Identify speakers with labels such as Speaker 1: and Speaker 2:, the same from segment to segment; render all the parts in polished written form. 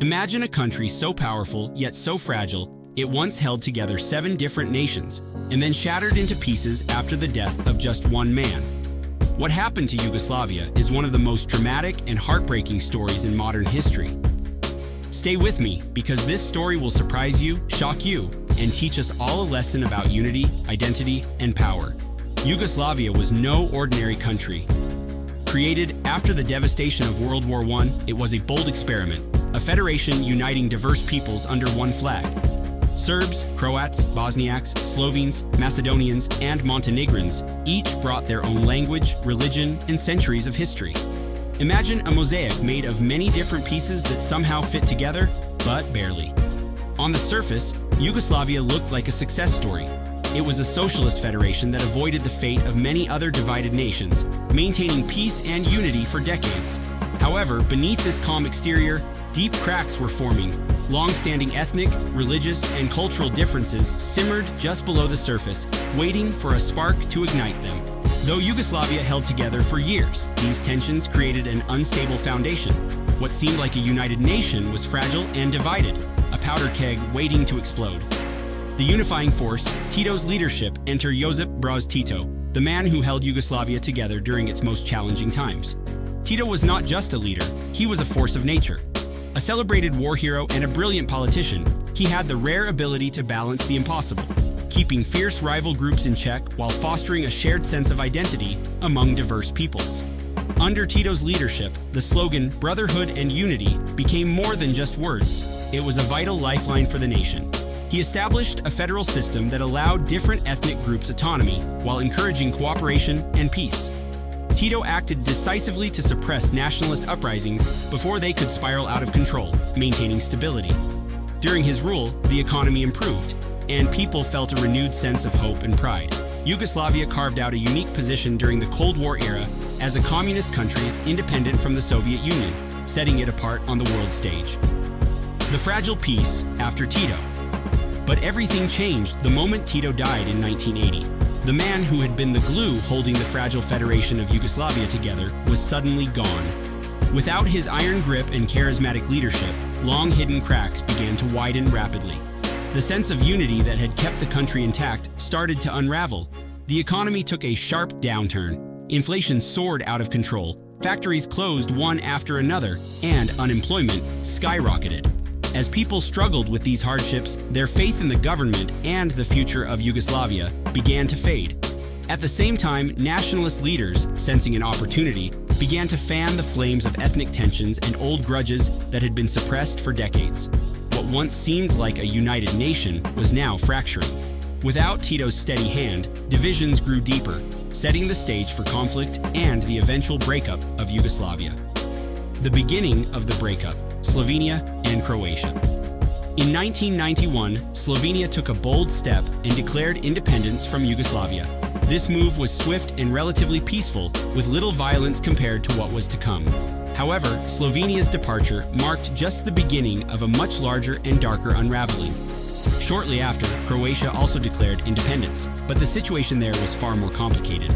Speaker 1: Imagine a country so powerful yet so fragile, it once held together 7 different nations and then shattered into pieces after the death of just one man. What happened to Yugoslavia is one of the most dramatic and heartbreaking stories in modern history. Stay with me, because this story will surprise you, shock you, and teach us all a lesson about unity, identity, and power. Yugoslavia was no ordinary country. Created after the devastation of World War I, it was a bold experiment, a federation uniting diverse peoples under one flag. Serbs, Croats, Bosniaks, Slovenes, Macedonians, and Montenegrins each brought their own language, religion, and centuries of history. Imagine a mosaic made of many different pieces that somehow fit together, but barely. On the surface, Yugoslavia looked like a success story. It was a socialist federation that avoided the fate of many other divided nations, maintaining peace and unity for decades. However, beneath this calm exterior, deep cracks were forming. Long-standing ethnic, religious, and cultural differences simmered just below the surface, waiting for a spark to ignite them. Though Yugoslavia held together for years, these tensions created an unstable foundation. What seemed like a united nation was fragile and divided, a powder keg waiting to explode. The unifying force, Tito's leadership, enter Josip Broz Tito, the man who held Yugoslavia together during its most challenging times. Tito was not just a leader, he was a force of nature. A celebrated war hero and a brilliant politician, he had the rare ability to balance the impossible, keeping fierce rival groups in check while fostering a shared sense of identity among diverse peoples. Under Tito's leadership, the slogan "Brotherhood and Unity" became more than just words. It was a vital lifeline for the nation. He established a federal system that allowed different ethnic groups autonomy while encouraging cooperation and peace. Tito acted decisively to suppress nationalist uprisings before they could spiral out of control, maintaining stability. During his rule, the economy improved, and people felt a renewed sense of hope and pride. Yugoslavia carved out a unique position during the Cold War era as a communist country independent from the Soviet Union, setting it apart on the world stage. The fragile peace after Tito. But everything changed the moment Tito died in 1980. The man who had been the glue holding the fragile federation of Yugoslavia together was suddenly gone. Without his iron grip and charismatic leadership, long-hidden cracks began to widen rapidly. The sense of unity that had kept the country intact started to unravel. The economy took a sharp downturn. Inflation soared out of control, factories closed one after another, and unemployment skyrocketed. As people struggled with these hardships, their faith in the government and the future of Yugoslavia began to fade. At the same time, nationalist leaders, sensing an opportunity, began to fan the flames of ethnic tensions and old grudges that had been suppressed for decades. What once seemed like a united nation was now fracturing. Without Tito's steady hand, divisions grew deeper, setting the stage for conflict and the eventual breakup of Yugoslavia. The beginning of the breakup, Slovenia and Croatia. In 1991, Slovenia took a bold step and declared independence from Yugoslavia. This move was swift and relatively peaceful, with little violence compared to what was to come. However, Slovenia's departure marked just the beginning of a much larger and darker unraveling. Shortly after, Croatia also declared independence, but the situation there was far more complicated.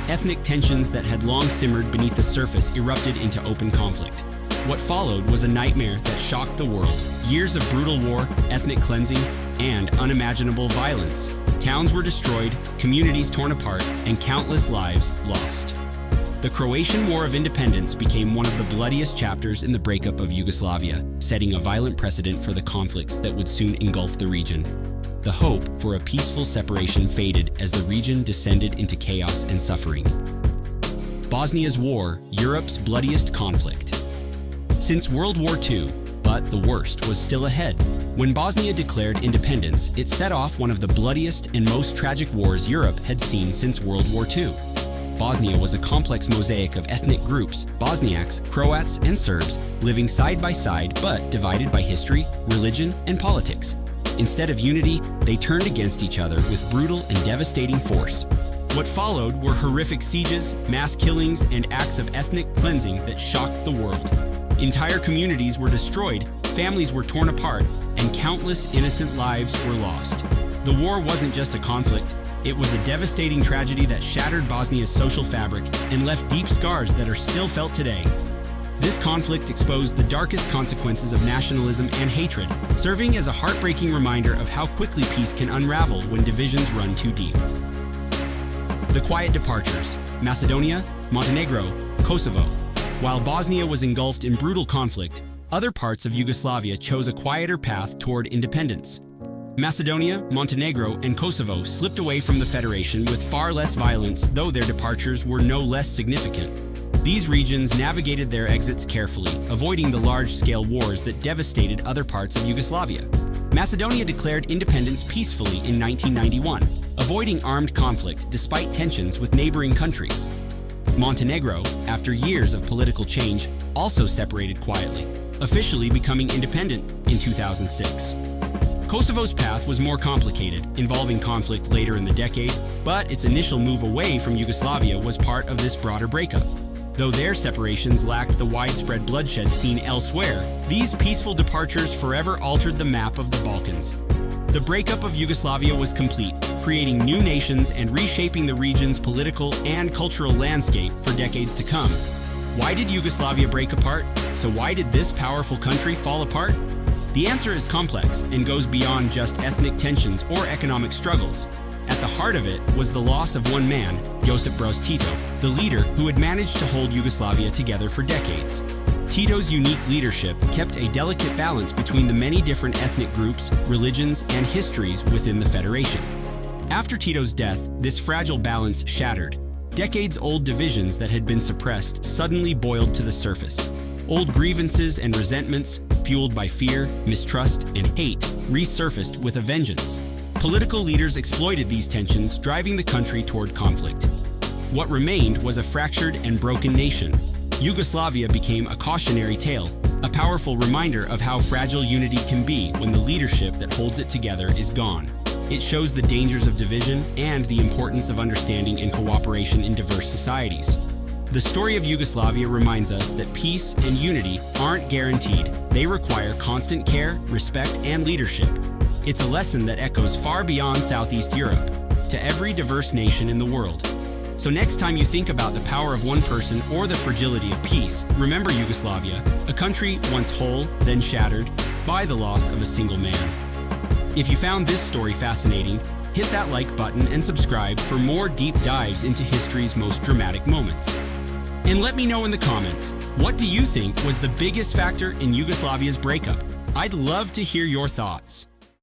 Speaker 1: Ethnic tensions that had long simmered beneath the surface erupted into open conflict. What followed was a nightmare that shocked the world. Years of brutal war, ethnic cleansing, and unimaginable violence. Towns were destroyed, communities torn apart, and countless lives lost. The Croatian War of Independence became one of the bloodiest chapters in the breakup of Yugoslavia, setting a violent precedent for the conflicts that would soon engulf the region. The hope for a peaceful separation faded as the region descended into chaos and suffering. Bosnia's War, Europe's bloodiest conflict. Since World War II, but the worst was still ahead. When Bosnia declared independence, it set off one of the bloodiest and most tragic wars Europe had seen since World War II. Bosnia was a complex mosaic of ethnic groups, Bosniaks, Croats, and Serbs, living side by side but divided by history, religion, and politics. Instead of unity, they turned against each other with brutal and devastating force. What followed were horrific sieges, mass killings, and acts of ethnic cleansing that shocked the world. Entire communities were destroyed, families were torn apart, and countless innocent lives were lost. The war wasn't just a conflict, it was a devastating tragedy that shattered Bosnia's social fabric and left deep scars that are still felt today. This conflict exposed the darkest consequences of nationalism and hatred, serving as a heartbreaking reminder of how quickly peace can unravel when divisions run too deep. The quiet departures: Macedonia, Montenegro, Kosovo. While Bosnia was engulfed in brutal conflict, other parts of Yugoslavia chose a quieter path toward independence. Macedonia, Montenegro, and Kosovo slipped away from the Federation with far less violence, though their departures were no less significant. These regions navigated their exits carefully, avoiding the large-scale wars that devastated other parts of Yugoslavia. Macedonia declared independence peacefully in 1991, avoiding armed conflict despite tensions with neighboring countries. Montenegro, after years of political change, also separated quietly, officially becoming independent in 2006. Kosovo's path was more complicated, involving conflict later in the decade, but its initial move away from Yugoslavia was part of this broader breakup. Though their separations lacked the widespread bloodshed seen elsewhere, these peaceful departures forever altered the map of the Balkans. The breakup of Yugoslavia was complete, creating new nations and reshaping the region's political and cultural landscape for decades to come. Why did Yugoslavia break apart? So why did this powerful country fall apart? The answer is complex and goes beyond just ethnic tensions or economic struggles. At the heart of it was the loss of one man, Josip Broz Tito, the leader who had managed to hold Yugoslavia together for decades. Tito's unique leadership kept a delicate balance between the many different ethnic groups, religions, and histories within the Federation. After Tito's death, this fragile balance shattered. Decades-old divisions that had been suppressed suddenly boiled to the surface. Old grievances and resentments, fueled by fear, mistrust, and hate, resurfaced with a vengeance. Political leaders exploited these tensions, driving the country toward conflict. What remained was a fractured and broken nation. Yugoslavia became a cautionary tale, a powerful reminder of how fragile unity can be when the leadership that holds it together is gone. It shows the dangers of division and the importance of understanding and cooperation in diverse societies. The story of Yugoslavia reminds us that peace and unity aren't guaranteed. They require constant care, respect, and leadership. It's a lesson that echoes far beyond Southeast Europe, to every diverse nation in the world. So next time you think about the power of one person or the fragility of peace, remember Yugoslavia, a country once whole, then shattered by the loss of a single man. If you found this story fascinating, hit that like button and subscribe for more deep dives into history's most dramatic moments. And let me know in the comments, what do you think was the biggest factor in Yugoslavia's breakup? I'd love to hear your thoughts.